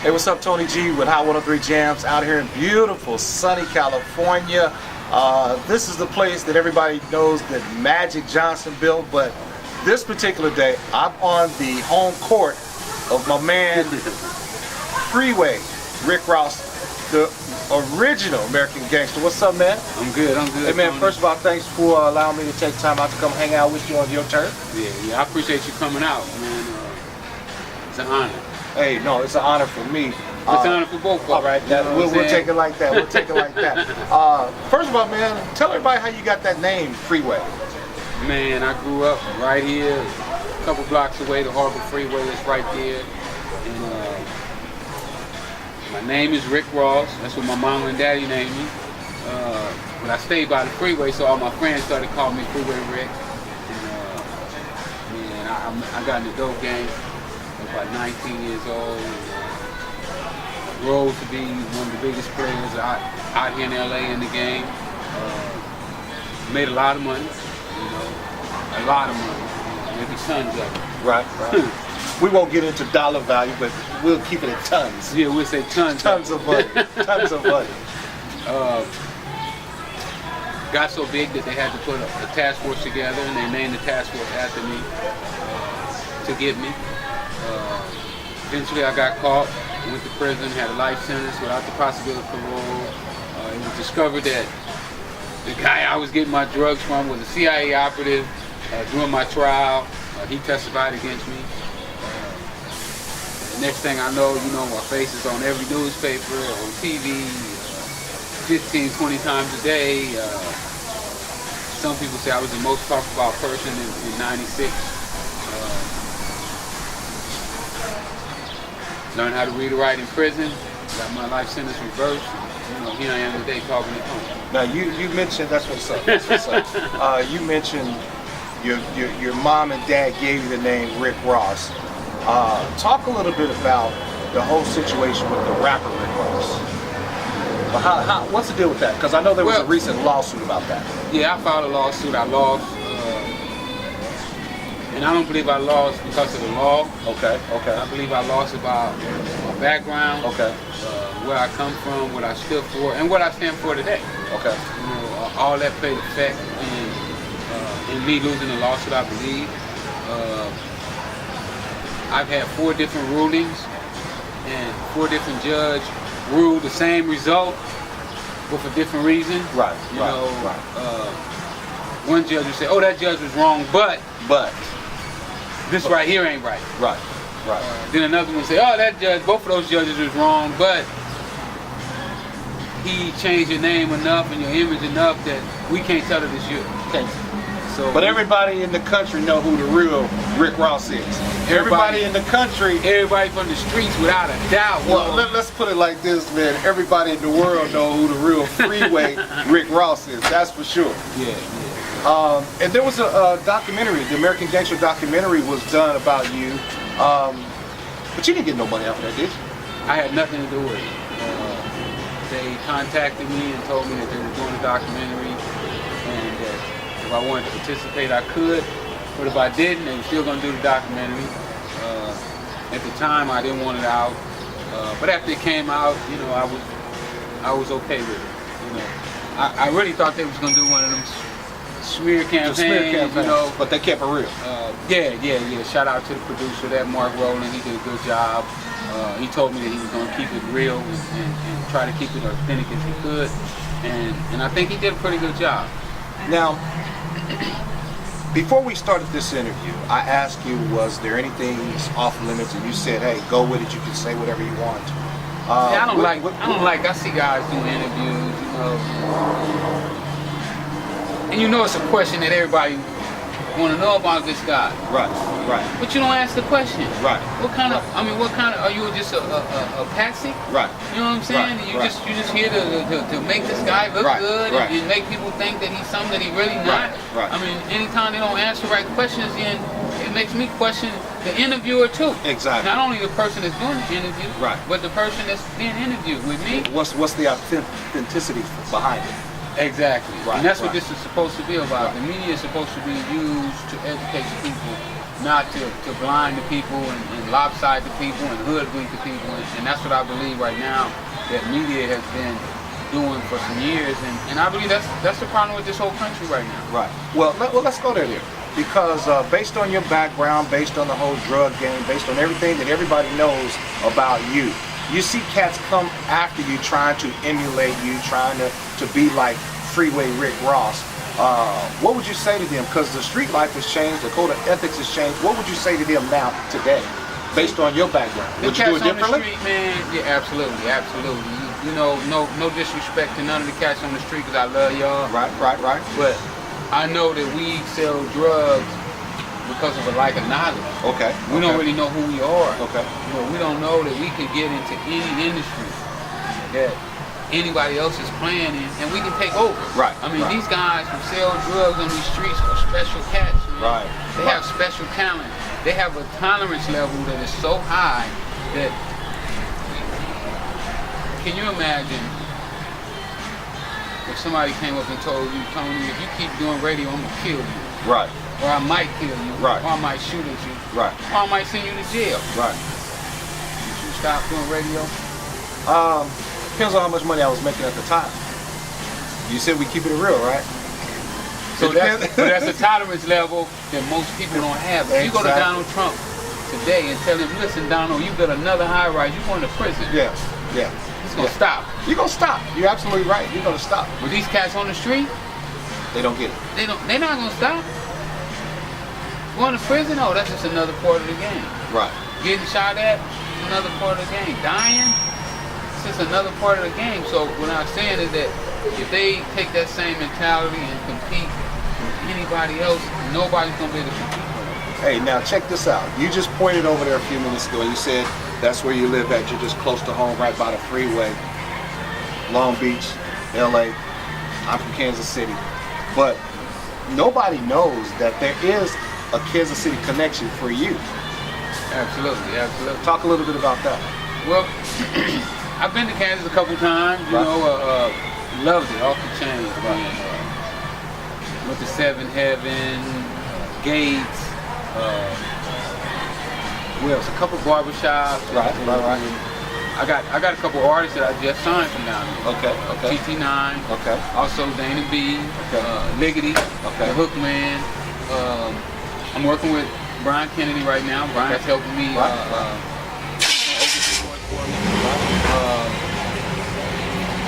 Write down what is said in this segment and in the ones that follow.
Hey, what's up, Tony G with Hot 103 Jams out here in beautiful sunny California. This is the place that everybody knows that Magic Johnson built, but this particular day I'm on the home court of my man Freeway, Rick Ross, the original American gangster. What's up, man? I'm good, I'm good. Hey, man, Tony. first of all, thanks for allowing me to take time out to come hang out with you on your turf. Yeah, I appreciate you coming out, man. It's an honor. Hey, no, it's an honor for me. It's an honor for both of us. All right, we'll take it like that. We'll take it like that. First of all, man, tell everybody how you got that name, Freeway. Man, I grew up right here, a couple blocks away. The Harbor Freeway is right there. And my name is Rick Ross. That's what my mom and daddy named me. But I stayed by the freeway, so all my friends started calling me Freeway Rick. And man, I got in the dope game. About 19 years old, rose to be one of the biggest players out here in LA in the game. Made a lot of money, you know, a lot of money, maybe tons of it. Right. We won't get into dollar value, but we'll keep it at tons. Yeah, we'll say tons. Tons of money. Tons of money. Got so big that they had to put a task force together, and they named the task force after me to get me. Eventually I got caught, went to prison, had a life sentence without the possibility of parole. It was discovered that the guy I was getting my drugs from was a CIA operative. During my trial, he testified against me. The next thing I know, you know, my face is on every newspaper, on TV, 15, 20 times a day. Some people say I was the most talked about person in '96. Learned how to read and write in prison. Got my life sentence reversed. You know, here I am today talking to home. Now you mentioned, that's what's up. That's what's up. You mentioned your mom and dad gave you the name Rick Ross. Talk a little bit about the whole situation with the rapper Rick Ross. What's the deal with that? Because I know there was a recent lawsuit about that. Yeah, I filed a lawsuit. I lost. And I don't believe I lost because of the law. Okay. I believe I lost about my background, where I come from, what I stood for, and what I stand for today. Okay. You know, all that played effect in me losing the lawsuit, I believe. I've had 4 different rulings, and 4 different judges ruled the same result, but for different reasons. Right. You know, one judge would say, "Oh, that judge was wrong, but this right here ain't right." Right. Then another one say, "Oh, that judge, both of those judges was wrong, but he changed your name enough and your image enough that we can't tell it it's you." Okay. So, but everybody in the country know who the real Rick Ross is. Everybody in the country, everybody from the streets, without a doubt. Well, let's put it like this, man. Everybody in the world know who the real Freeway Rick Ross is. That's for sure. Yeah. And there was a documentary, the American Gangster documentary was done about you. But you didn't get no money out of that, did you? I had nothing to do with it. They contacted me and told me that they were doing a documentary, and that if I wanted to participate, I could. But if I didn't, they were still going to do the documentary. At the time, I didn't want it out. But after it came out, you know, I was okay with it. You know, I really thought they was going to do one of them smear campaigns, you know. But they kept it real. Yeah. Shout out to the producer, that Mark Rowland. He did a good job. He told me that he was going to keep it real and try to keep it authentic as he could. And I think he did a pretty good job. Now, before we started this interview, I asked you, was there anything off limits? And you said, hey, go with it. You can say whatever you want. Yeah, I see guys do interviews, you know. And you know it's a question that everybody want to know about this guy. Right. But you don't ask the question. Right. What kind of, are you just a patsy? Right. You know what I'm saying? You just here to make this guy look good and make people think that he's something that he really not. Right. I mean, anytime they don't answer the right questions, then it makes me question the interviewer too. Exactly. Not only the person that's doing the interview, but the person that's being interviewed with me. What's the authenticity behind it? Exactly. Right, And that's right. what this is supposed to be about. Right. The media is supposed to be used to educate the people, not to blind the people and lopside the people and hoodwink the people. And that's what I believe right now that media has been doing for some years. And I believe that's the problem with this whole country right now. Right. Well, let's go there. Because based on your background, based on the whole drug game, based on everything that everybody knows about you, you see cats come after you trying to emulate you, trying to be like Freeway Rick Ross. What would you say to them? Because the street life has changed, the code of ethics has changed. What would you say to them now, today, based on your background? The Would you do cats it on the differently? street, man, yeah, absolutely. You know, no disrespect to none of the cats on the street because I love y'all. Right. But I know that we sell drugs because of a lack of knowledge. Okay. We don't really know who we are. Okay. You know, we don't know that we can get into any industry that anybody else is playing in, and we can take over. Right. I mean, right. these guys who sell drugs on these streets are special cats. Man. Right. They have special talent. They have a tolerance level that is so high that. Can you imagine if somebody came up and told you, Tony, if you keep doing radio, I'm gonna kill you. Right. Or I might kill you. Right. Or I might shoot at you. Right. Or I might send you to jail. Right. Would you stop doing radio? Depends on how much money I was making at the time. You said we keep it real, right? So that's a tolerance level that most people don't have. If you go to Exactly. Donald Trump today and tell him, listen, Donald, you built another high rise, you're going to prison. Yeah. He's going to stop. You're gonna stop. You're absolutely right. You're gonna stop. But these cats on the street, They don't get it. they're not going to stop. Going to prison, oh, that's just another part of the game. Right. Getting shot at, another part of the game. Dying, it's just another part of the game. So what I'm saying is that if they take that same mentality and compete with anybody else, nobody's gonna be able to compete with them. Hey, now check this out. You just pointed over there a few minutes ago and you said that's where you live at. You're just close to home, right by the freeway. Long Beach, LA. I'm from Kansas City. But nobody knows that there is a Kansas City connection for you. Absolutely. Talk a little bit about that. Well, I've been to Kansas a couple times, you Right. know, loved it off the chain. Went to Seven Heaven, Gates, well, it's a couple barbershops. Right. I got a couple artists that I just signed from down here. Okay. TT9. Okay. Also Dana B. Okay. Liggity. Okay. The Hookman. I'm working with Brian Kennedy right now. Brian's helping me. Right.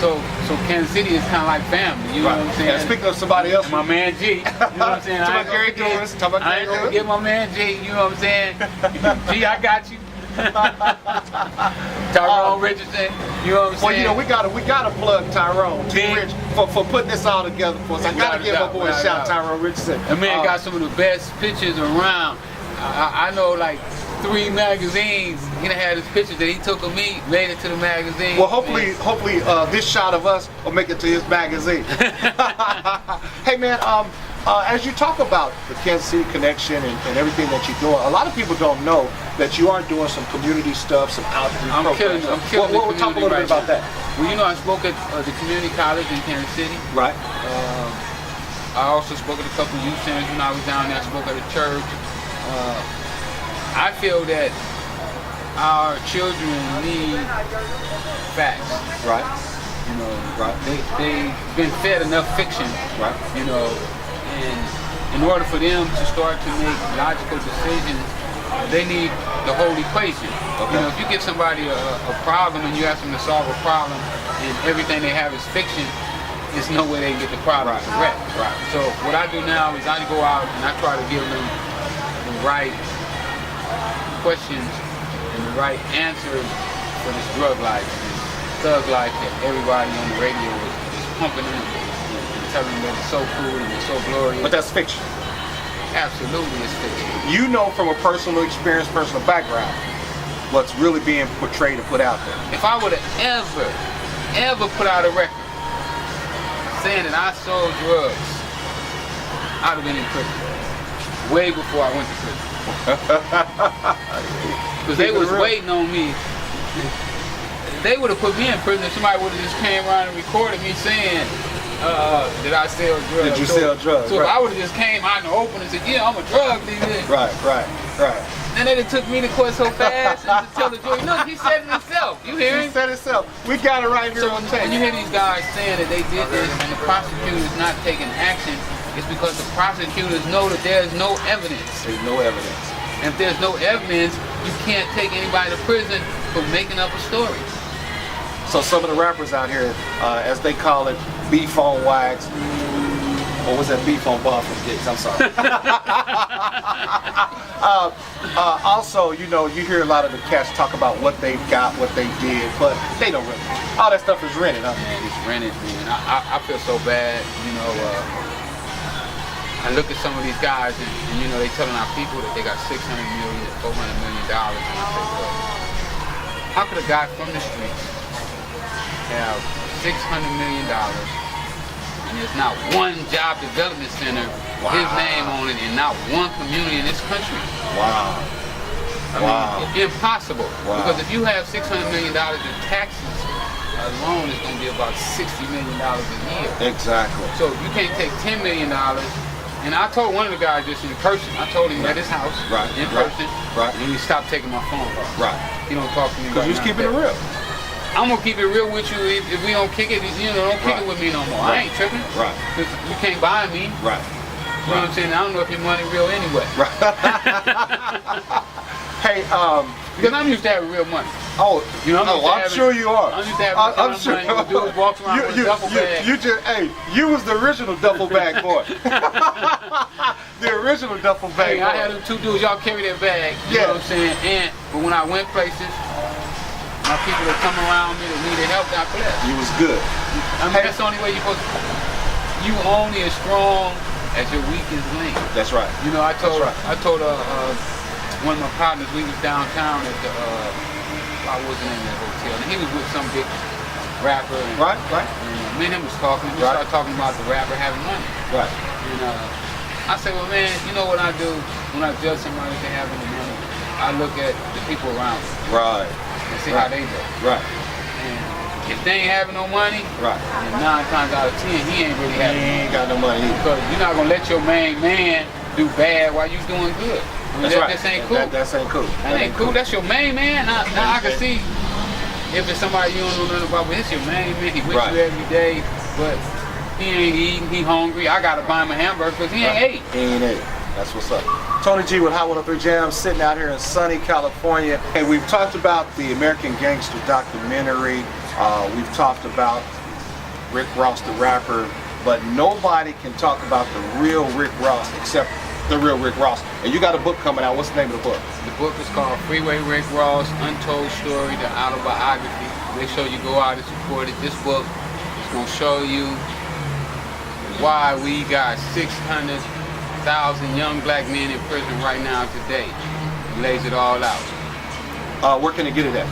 So Kansas City is kind of like family. You know what I'm saying? And speaking of somebody else, And my man G. You know what I'm saying? Talk about Gary Lewis. Talk about I Gary ain't gonna Lewis. forget my man G. You know what I'm saying? G, I got you. Tyrone Richardson. You know what I'm saying? well, you know, we gotta plug Tyrone Big. Rich for putting this all together for us. I gotta Without a give doubt, my boy a without a shout, doubt. Tyrone Richardson. That man got some of the best pictures around. I know like 3 magazines. He done had his pictures that he took of me, made it to the magazine. Well, hopefully, this shot of us will make it to his magazine. Hey, man, as you talk about the Kansas City connection and everything that you're doing, a lot of people don't know that you are doing some community stuff, some outreach programs. I'm killing We'll talk a little bit about that. Well, you know, I spoke at the community college in Kansas City. Right. I also spoke at a couple of youth centers when I was down there. I spoke at a church. I feel that our children need facts. Right. You know, Right. they've been fed enough fiction. Right. You know, and in order for them to start to make logical decisions, they need the whole equation. Okay. You know, if you give somebody a problem and you ask them to solve a problem and everything they have is fiction, there's no way they can get the problem correct. Right. So what I do now is I go out and I try to give them the right questions and the right answers for this drug life, this thug life that everybody on the radio is pumping in and telling them that it's so cool and it's so glorious. But that's fiction. Absolutely, it's fiction. You know from a personal experience, personal background, what's really being portrayed and put out there. If I would have ever put out a record saying that I sold drugs, I'd have been in prison way before I went to prison. Because they was waiting on me. They would have put me in prison if somebody would have just came around and recorded me saying did I sell drugs? Did you sell drugs? So right. if I would have just came out in the open and said, yeah, I'm a drug dealer. Right. And then it took me to court so fast and to tell the jury, look, he said it himself. You hear He him? said it himself. We got it right here So on tape. when you hear these guys saying that they did this and the prosecutor's not taking action, it's because the prosecutors know that there's no evidence. There's no evidence. And if there's no evidence, you can't take anybody to prison for making up a story. So some of the rappers out here, as they call it, beef on wax. Or was that beef on bar from Dicks? I'm sorry. Also, you know, you hear a lot of the cats talk about what they've got, what they did, but they don't really. All that stuff is rented, huh? Man, it's rented, man. I feel so bad, you know. I look at some of these guys and you know, they telling our people that they got $600 million, $400 million, and I say, look, how could a guy from the streets have $600 million and there's not one job development center, his name on it, and not one community in this country? Wow. I mean, impossible. Wow. Because if you have $600 million in taxes alone, it's going to be about $60 million a year. Exactly. So you can't take $10 million. And I told one of the guys just in person, I told him at his house, in person, and he stopped taking my phone calls. Right. He don't talk to me. Because you just keeping it real. I'm gonna keep it real with you. If we don't kick it, you know, don't kick it with me no more. I ain't tripping. Right. Cause you can't buy me. Right. You know what I'm saying? I don't know if your money real anyway. Right. Hey, because I'm used to having real money. Oh, you know, I'm sure you are. I'm used to having I'm sure. money. Dudes walk around with a duffel bag. You was the original duffel bag boy. The original duffel bag boy. I had them two dudes, y'all carry that bag. You know what I'm saying? But when I went places, my people that come around me that needed help, God bless. You was good. I mean, that's the only way you're supposed to. You only as strong as your weakest link. That's right. You know, I told one of my partners, we was downtown at the, I wasn't in that hotel, and he was with some big rapper. And, right. And me and him was talking. We started talking about the rapper having money. Right. And I said, well, man, you know what I do when I judge somebody for having the money? I look at the people around me. Right. And see how they look. Right. And if they ain't having no money, then 9 times out of 10, he ain't really having He ain't got no money either. Because you're not gonna let your main man do bad while you doing good. I mean, That's ain't cool. That ain't cool. That ain't cool. That's your main man. Now I can see if it's somebody you don't know nothing about, but it's your main man. He with you every day, but he ain't eating. He hungry. I gotta buy him a hamburger because he ain't ate. He ain't ate. That's what's up. Tony G with Hot 103 Jams, sitting out here in sunny California. And we've talked about the American Gangster documentary. We've talked about Rick Ross, the rapper. But nobody can talk about the real Rick Ross except the real Rick Ross. And you got a book coming out. What's the name of the book? The book is called Freeway Rick Ross, Untold Story, the Autobiography. Make sure you go out and support it. This book is going to show you why we got 600,000 young black men in prison right now today. It lays it all out. Where can they get it at?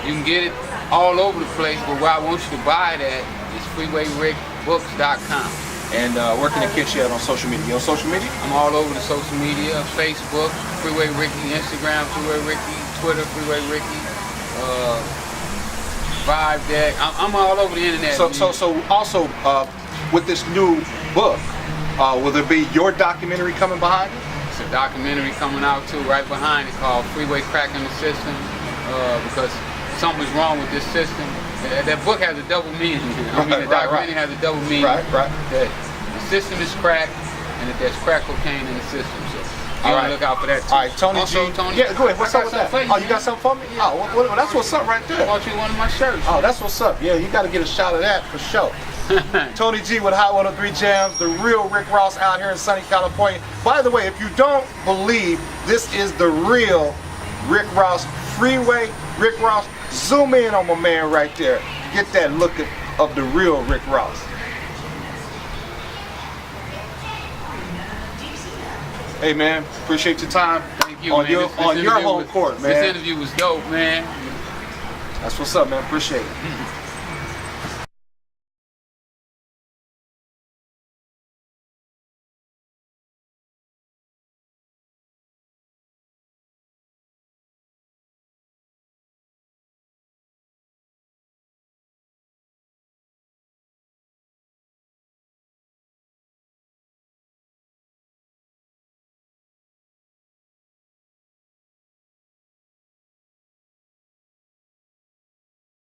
You can get it all over the place, but where I want you to buy it at is freewayrickbooks.com. And where can they catch you at on social media? You on social media? I'm all over the social media, Facebook, Freeway Ricky, Instagram, Freeway Ricky, Twitter, Freeway Ricky, Vibe Deck. I'm all over the internet. So also with this new book, will there be your documentary coming behind it? It's a documentary coming out too, right behind it, called Freeway Cracking the System, because something's wrong with this system. That book has a double meaning. The documentary has a double meaning. Right. That the system is cracked, and that there's crack cocaine in the system. So you gotta look out for that too. All right, Tony G. Tony. Yeah, go ahead. What's up with that? Oh, you got something for me? Yeah. Oh, well, that's what's up right there. I bought you one of my shirts. Oh, that's what's up. Yeah, you got to get a shot of that for sure. Tony G with Hot 103 Jams, the real Rick Ross out here in sunny California. By the way, if you don't believe this is the real Rick Ross, Freeway Rick Ross, zoom in on my man right there. Get that look of the real Rick Ross. Hey man, appreciate your time. Thank you, on man. your home court, man. This interview was dope, man. That's what's up, man. Appreciate it.